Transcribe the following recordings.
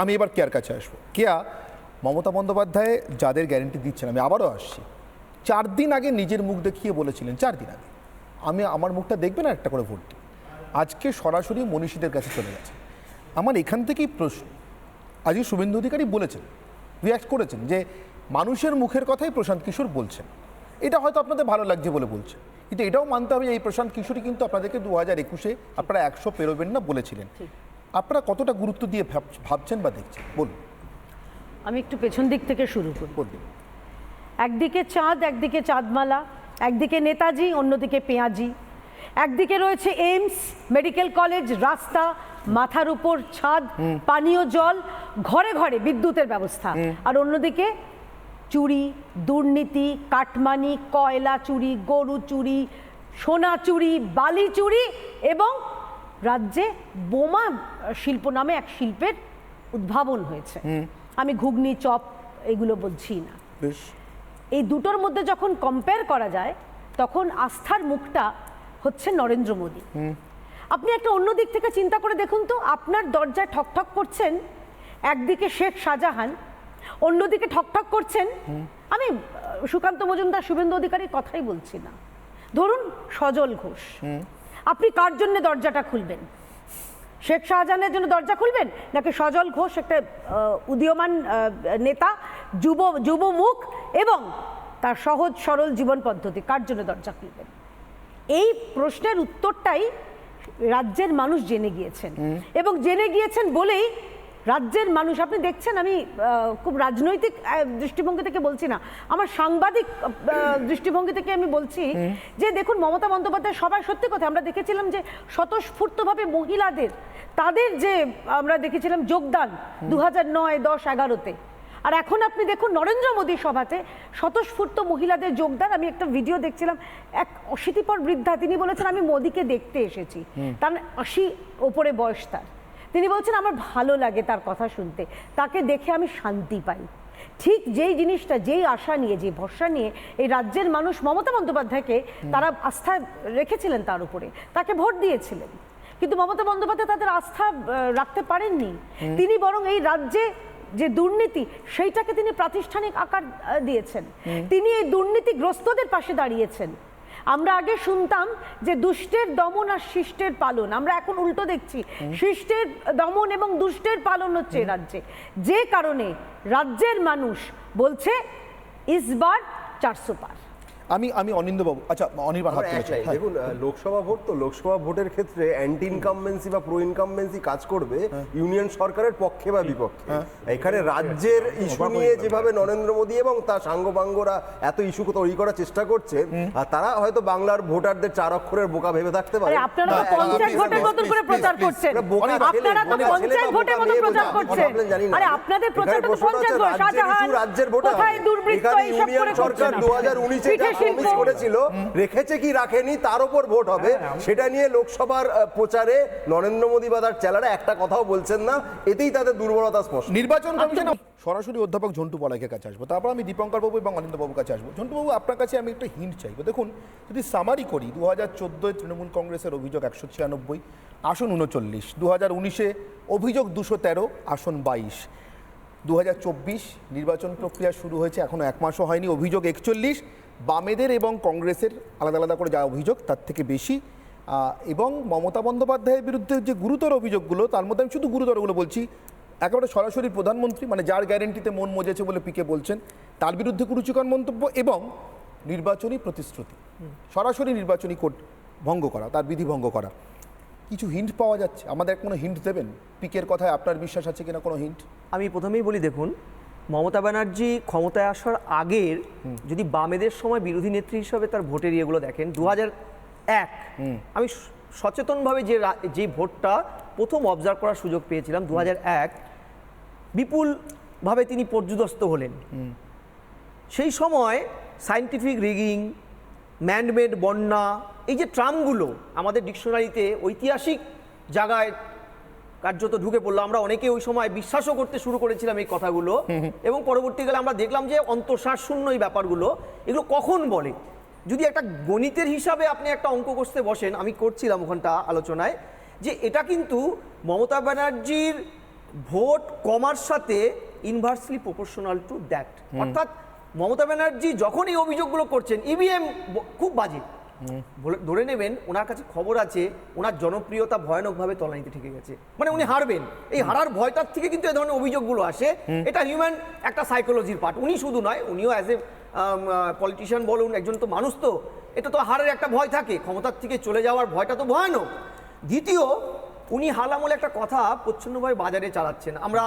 আমি এবার কেয়ার কাছে আসবো। কেয়া, মমতা বন্দ্যোপাধ্যায় যাদের গ্যারেন্টি দিচ্ছেন, আমি আবারও আসছি, 4 দিন আগে নিজের মুখ দেখিয়ে বলেছিলেন, 4 দিন আগে, আমার মুখটা দেখবে না, একটা করে ভোট দিন। আজকে সরাসরি মনীষীদের কাছে চলে গেছে। আমার এখান থেকেই প্রশ্ন, আজকে শুভেন্দু অধিকারী বলেছেন, রিয়াক্ট করেছেন যে মানুষের মুখের কথাই প্রশান্ত কিশোর বলছেন। এটা হয়তো আপনাদের ভালো লাগছে বলে বলছেন, কিন্তু এটাও মানতে হবে যে এই প্রশান্ত কিশোরই কিন্তু আপনাদেরকে 2021-এ আপনারা 100 পেরোবেন না বলেছিলেন। আপনারা কতটা গুরুত্ব দিয়ে ভাবছেন বা দেখছেন বলুন। আমি একটু পেছন দিক থেকে শুরু করি। বলুন। একদিকে চাঁদ, একদিকে চাঁদমালা, একদিকে নেতাজি, অন্যদিকে পেঁয়াজি, একদিকে রয়েছে এইমস, মেডিকেল কলেজ, রাস্তা, মাথার উপর ছাদ, পানীয় জল, ঘরে ঘরে বিদ্যুতের ব্যবস্থা, আর অন্যদিকে চুরি, দুর্নীতি, কাটমানি, কয়লা চুরি, গরু চুরি, সোনা চুরি, বালি চুরি, এবং রাজ্যে বোমা শিল্প নামে এক শিল্পের উদ্ভাবন হয়েছে। আমি ঘুগনি, চপ এগুলো বলছি না। এই দুটোর মধ্যে যখন কম্পেয়ার করা যায় তখন আস্থার মুখটা হচ্ছে নরেন্দ্র মোদী। আপনি একটা অন্য দিক থেকে চিন্তা করে দেখুন তো, আপনার দরজায় ঠকঠক করছেন একদিকে শেখ শাহজাহান, অন্যদিকে ঠকঠক করছেন, আমি সুকান্ত মজুমদার, শুভেন্দু অধিকারীর কথাই বলছি না, ধরুন সজল ঘোষ। আপনি কার জন্য দরজাটা খুলবেন? শেখ শাহজাহানের জন্য দরজা খুলবেন, নাকি সজল ঘোষ একটা উদীয়মান নেতা, যুব মুখ এবং তার সহজ সরল জীবন পদ্ধতি, কার জন্য দরজা খুলবেন? এই প্রশ্নের উত্তরটাই রাজ্যের মানুষ জেনে গিয়েছেন, এবং জেনে গিয়েছেন বলেই রাজ্যের মানুষ, আপনি দেখছেন, আমি খুব রাজনৈতিক দৃষ্টিভঙ্গি থেকে বলছি না, আমার সাংবাদিক দৃষ্টিভঙ্গি থেকে আমি বলছি যে দেখুন, মমতা বন্দ্যোপাধ্যায় সবাই, সত্যি কথা, আমরা দেখেছিলাম যে স্বতঃস্ফূর্তভাবে মহিলাদের, তাদের যে আমরা দেখেছিলাম যোগদান 2009, 10, 11-তে, আর এখন আপনি দেখুন নরেন্দ্র মোদীর সভাতে স্বতঃস্ফূর্ত মহিলাদের যোগদান। আমি একটা ভিডিও দেখছিলাম, এক 80 বৃদ্ধা, তিনি বলেছেন আমি মোদীকে দেখতে এসেছি, তার 80 ওপরে বয়স তার, তিনি বলছেন আমার ভালো লাগে তার কথা শুনতে, তাকে দেখে আমি শান্তি পাই। ঠিক যেই জিনিসটা, যেই আশা নিয়ে, যে ভরসা নিয়ে এই রাজ্যের মানুষ মমতা বন্দ্যোপাধ্যায়কে তারা আস্থা রেখেছিলেন, তার উপরে তাকে ভোট দিয়েছিলেন, কিন্তু মমতা বন্দ্যোপাধ্যায় তাদের আস্থা রাখতে পারেননি। তিনি বরং এই রাজ্যে যে দুর্নীতি, সেইটাকে তিনি প্রাতিষ্ঠানিক আকার দিয়েছেন। তিনি এই দুর্নীতিগ্রস্তদের পাশে দাঁড়িয়েছেন। আমরা আগে শুনতাম যে দুষ্টের দমন আর শিষ্টের পালন, আমরা এখন উল্টো দেখছি, শিষ্টের দমন এবং দুষ্টের পালন হচ্ছে রাজ্যে, যে কারণে রাজ্যের মানুষ বলছে ইসবার 400 পার। আমি অনিন্দ্যবাবু, আচ্ছা অনির্বাণ, দেখুন, লোকসভা ভোট তো, লোকসভা ভোটের ক্ষেত্রে অ্যান্টি ইনকামবেন্সি বা প্রো ইনকামবেন্সি কাজ করবে ইউনিয়ন সরকারের পক্ষে বা বিপক্ষে। এখানে রাজ্যের ইস্যু নিয়ে যেভাবে নরেন্দ্র মোদী এবং তার সাঙ্গপাঙ্গরা এত ইস্যু তৈরি করার চেষ্টা করছে, আর তারা হয়তো বাংলার ভোটারদের 4 অক্ষরের বোকা ভেবে থাকতে পারে। আপনারা তো পঞ্চায়েত ভোটের মতো করে প্রচার করছেন, আপনারা তো পঞ্চায়েত ভোটের মতো প্রচার করছেন। আরে আপনাদের প্রচার তো পঞ্চায়েত ভোট, শাহজাহান রাজ্যের ভোটার, কোথায় দুর্বৃত্ত এইসব করে সরকার 2019-এ প্রমিস করেছিল, রেখেছে কি রাখেনি তার উপর ভোট হবে, সেটা নিয়ে লোকসভার প্রচারে নরেন্দ্র মোদী বা তার চেলারা একটা কথাও বলছেন না, এতেই তাদের দুর্বলতা স্পষ্ট। নির্বাচন কমিশন সরাসরি অধ্যাপক ঝন্টু পলাইকের কাছে আসবো, তারপর আমি দীপঙ্কর বাবু এবং অনিন্দ্যবাবুর কাছে আসবো। ঝন্টু বাবু, আপনার কাছে আমি একটা হিন্ট চাইবো। দেখুন, যদি সামারি করি, 2014-এ তৃণমূল কংগ্রেসের অভিযোগ 196, আসন 39, 2019-এ অভিযোগ 213, আসন 22, 2024 নির্বাচন প্রক্রিয়া শুরু হয়েছে, এখনো 1 মাসও হয়নি, অভিযোগ 41, বামেদের এবং কংগ্রেসের আলাদা আলাদা করে যা অভিযোগ তার থেকে বেশি, এবং মমতা বন্দ্যোপাধ্যায়ের বিরুদ্ধে যে গুরুতর অভিযোগগুলো, তার মধ্যে আমি শুধু গুরুতরগুলো বলছি, একেবারে সরাসরি প্রধানমন্ত্রী, মানে যার গ্যারেন্টিতে মন মজেছে বলে পিকে বলছেন, তার বিরুদ্ধে কুরুচিকর মন্তব্য এবং নির্বাচনী প্রতিশ্রুতি, সরাসরি নির্বাচনী কোড ভঙ্গ করা, তার বিধি ভঙ্গ করা। কিছু হিন্ট পাওয়া যাচ্ছে? আমাদের কোনো হিন্ট দেবেন? পিকের কথায় আপনার বিশ্বাস আছে কিনা, কোনো হিন্ট? আমি প্রথমেই বলি, দেখুন, মমতা ব্যানার্জি ক্ষমতায় আসার আগের, যদি বামেদের সময় বিরোধী নেত্রী হিসাবে তার ভোটের ইয়েগুলো দেখেন, 2001 আমি সচেতনভাবে যে ভোটটা প্রথম অবজার্ভ করার সুযোগ পেয়েছিলাম, 2001 বিপুলভাবে তিনি পর্যুদস্ত হলেন। সেই সময় সায়েন্টিফিক রিগিং, ম্যানমেড বন্যা, এই যে ট্রামগুলো আমাদের ডিকশনারিতে ঐতিহাসিক জায়গায় কার্যত ঢুকে পড়লো। আমরা অনেকে ওই সময় বিশ্বাসও করতে শুরু করেছিলাম এই কথাগুলো, এবং পরবর্তীকালে আমরা দেখলাম যে অন্তঃসার শূন্য এই ব্যাপারগুলো, এগুলো কখন বলে। যদি একটা গণিতের হিসাবে আপনি একটা অঙ্ক কষতে বসেন, আমি করছিলাম ওখানটা আলোচনায়, যে এটা কিন্তু মমতা ব্যানার্জির ভোট কমার সাথে ইনভার্সলি প্রপোর্শনাল টু দ্যাট। অর্থাৎ মমতা ব্যানার্জি যখন এই অভিযোগগুলো করছেন ইভিএম খুব বাজে, ধরে নেবেন ওনার কাছে খবর আছে ওনার জনপ্রিয়তা ভয়ানকভাবে তলানিতে ঠেকে গেছে, মানে উনি হারবেন। এই হারার ভয়টার থেকে কিন্তু এই ধরনের অভিযোগগুলো আসে। এটা হিউম্যান একটা সাইকোলজির পার্ট। উনি শুধু নয়, উনিও অ্যাজ এ পলিটিশিয়ান বলুন, একজন তো মানুষ, তো এটা তো হারের একটা ভয় থাকে, ক্ষমতার থেকে চলে যাওয়ার ভয়টা তো ভয়ানক। দ্বিতীয়, উনি হালামলে একটা কথা প্রচ্ছন্নভাবে বাজারে চালাচ্ছেন। আমরা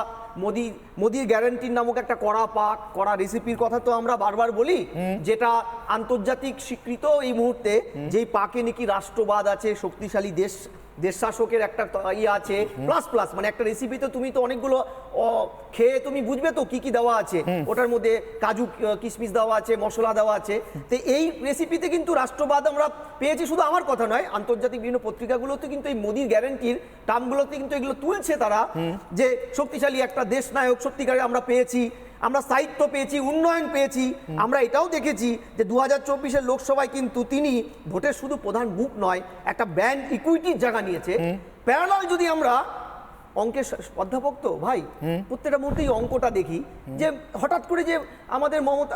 মোদির গ্যারান্টির নামক একটা কড়া রেসিপির কথা তো আমরা বারবার বলি, যেটা আন্তর্জাতিক স্বীকৃত এই মুহূর্তে, যেই পাকে নাকি রাষ্ট্রবাদ আছে, শক্তিশালী দেশ শাসকের একটা ইয়ে আছে, প্লাস মানে একটা রেসিপিতে তুমি তো অনেকগুলো খেয়ে তুমি বুঝবে তো কি কি দেওয়া আছে, ওটার মধ্যে কাজু কিশমিশ দেওয়া আছে, মশলা দেওয়া আছে। তো এই রেসিপিতে কিন্তু রাষ্ট্রবাদ আমরা পেয়েছি, শুধু আমার কথা নয়, আন্তর্জাতিক বিভিন্ন পত্রিকাগুলোতে কিন্তু এই মোদির গ্যারান্টির টার্মগুলোতে কিন্তু এগুলো তুলছে তারা, যে শক্তিশালী একটা দেশ নায়ক সত্যিকারে আমরা পেয়েছি, আমরা সাহিত্য পেয়েছি, উন্নয়ন পেয়েছি। আমরা এটাও দেখেছি যে 2024 লোকসভায় কিন্তু তিনি ভোটের শুধু প্রধান মুখ নয়, একটা ব্র্যান্ড ইকুইটির জায়গা নিয়েছে। প্যারালাল যদি আমরা অঙ্কের অধ্যাপক তো ভাই, প্রত্যেকটা মুহূর্তেই অঙ্কটা দেখি, যে হঠাৎ করে যে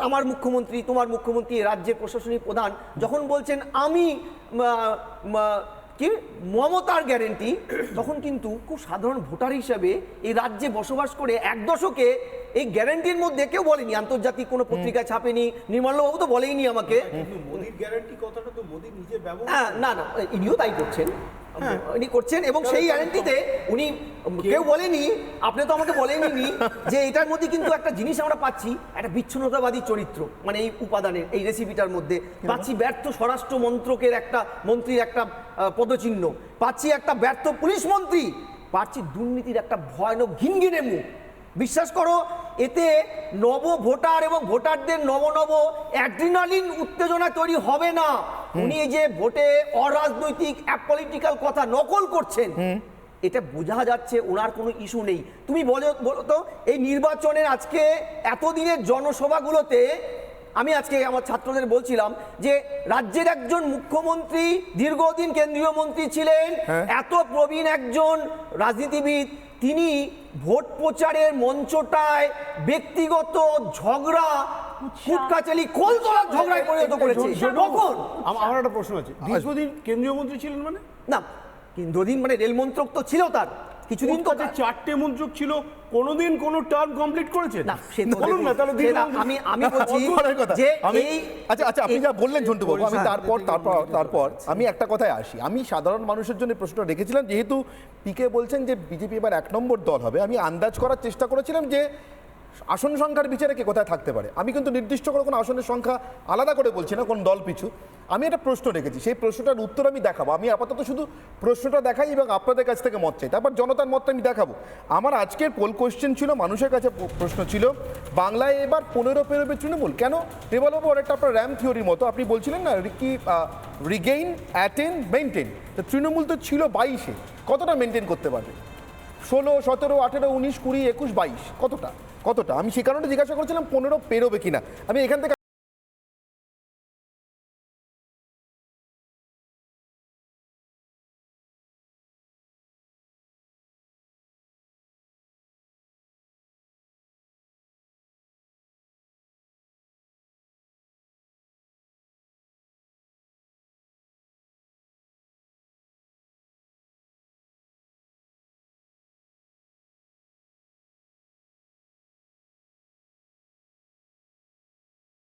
আমার মুখ্যমন্ত্রী, তোমার মুখ্যমন্ত্রী, রাজ্যের প্রশাসনিক প্রধান যখন বলছেন আমি কি মমতার গ্যারেন্টি, তখন কিন্তু খুব সাধারণ ভোটার হিসাবে এই রাজ্যে বসবাস করে এক দশকে এই গ্যারেন্টির মধ্যে কেউ বলেনি, আন্তর্জাতিক কোনো পত্রিকায় ছাপেনি, নির্মলবাবু তো বলেইনি আমাকে। মোদির গ্যারান্টি কথাটা তো মোদি নিজে ব্যবহার না ইনিও তাই করছেন, উনি করছেন, এবং সেই গ্যারান্টিতে উনি কেউ বলেনি, আপনি তো আমাকে বলেননি যে এটার মধ্যে কিন্তু একটা জিনিস আমরা পাচ্ছি, একটা বিচ্ছিন্নতাবাদী চরিত্র, মানে এই উপাদানের এই রেসিপিটার মধ্যে পাচ্ছি ব্যর্থ স্বরাষ্ট্র মন্ত্রকের একটা মন্ত্রীর একটা পদচিহ্ন, পাচ্ছি একটা ব্যর্থ পুলিশ মন্ত্রী, পাচ্ছি দুর্নীতির একটা ভয়ানক ঘিনঘিনে মুখ। বিশ্বাস করো, এতে নব ভোটার এবং ভোটারদের নব অ্যাড্রিনালিন উত্তেজনা তৈরি হবে না। উনি এই যে ভোটে অরাজনৈতিক অ্যাপলিটিক্যাল কথা নকল করছেন, এটা বোঝা যাচ্ছে ওনার কোনো ইস্যু নেই। তুমি বলো তো, এই নির্বাচনের আজকে এতদিনের জনসভাগুলোতে আমি আজকে আমার ছাত্রদের বলছিলাম যে রাজ্যের একজন মুখ্যমন্ত্রী, দীর্ঘদিন কেন্দ্রীয় মন্ত্রী ছিলেন, এত প্রবীণ একজন রাজনীতিবিদ, তিনি ভোট প্রচারের মঞ্চটায় ব্যক্তিগত ঝগড়া, ফুটকাচালি, খোল তোলার ঝগড়ায় পরিণত করেছে। কখন? আমার একটা প্রশ্ন আছে, দীর্ঘদিন কেন্দ্রীয় মন্ত্রী ছিলেন মানে? না, কেন্দ্রদিন মানে রেল মন্ত্রক তো ছিল তার, কিছুদিন তো 4টে মন্ত্রক ছিল, কোনোদিন কোনো টার্ম কমপ্লিট করেছেন? না, সে তো বলুন না তাহলে। আমি বলছি যে এই আচ্ছা আপনি যা বললেন ঝন্টু বাবু, আমি তারপর আমি একটা কথায় আসি। আমি সাধারণ মানুষের জন্য প্রশ্নটা রেখেছিলাম, যেহেতু পিকে বলছেন যে বিজেপি এবার 1 নম্বর দল হবে, আমি আন্দাজ করার চেষ্টা করেছিলাম যে আসন সংখ্যার বিচারে কে কোথায় থাকতে পারে। আমি কিন্তু নির্দিষ্ট করে কোনো আসনের সংখ্যা আলাদা করে বলছি না কোন দল পিছু, আমি একটা প্রশ্ন রেখেছি, সেই প্রশ্নটার উত্তর আমি দেখাবো। আমি আপাতত শুধু প্রশ্নটা দেখাই এবং আপনাদের কাছ থেকে মত চাই, তারপর জনতার মতটা আমি দেখাবো। আমার আজকের পোল কোয়েশ্চেন ছিল, মানুষের কাছে প্রশ্ন ছিল, বাংলায় এবার 15 পেরোবে তৃণমূল কেন? নির্মলবাবু অনেকটা আপনার র্যাম থিওরির মতো, আপনি বলছিলেন না কি রিগেইন, অ্যাটেন, মেনটেন, তো তৃণমূল তো ছিল 22-এ, কতটা মেনটেন করতে পারবে? 16, 17, 18, 19, 20, 21, 22 কতটা? আমি সে কারণে জিজ্ঞাসা করছিলাম 15 পেরোবে কিনা। আমি এখান থেকে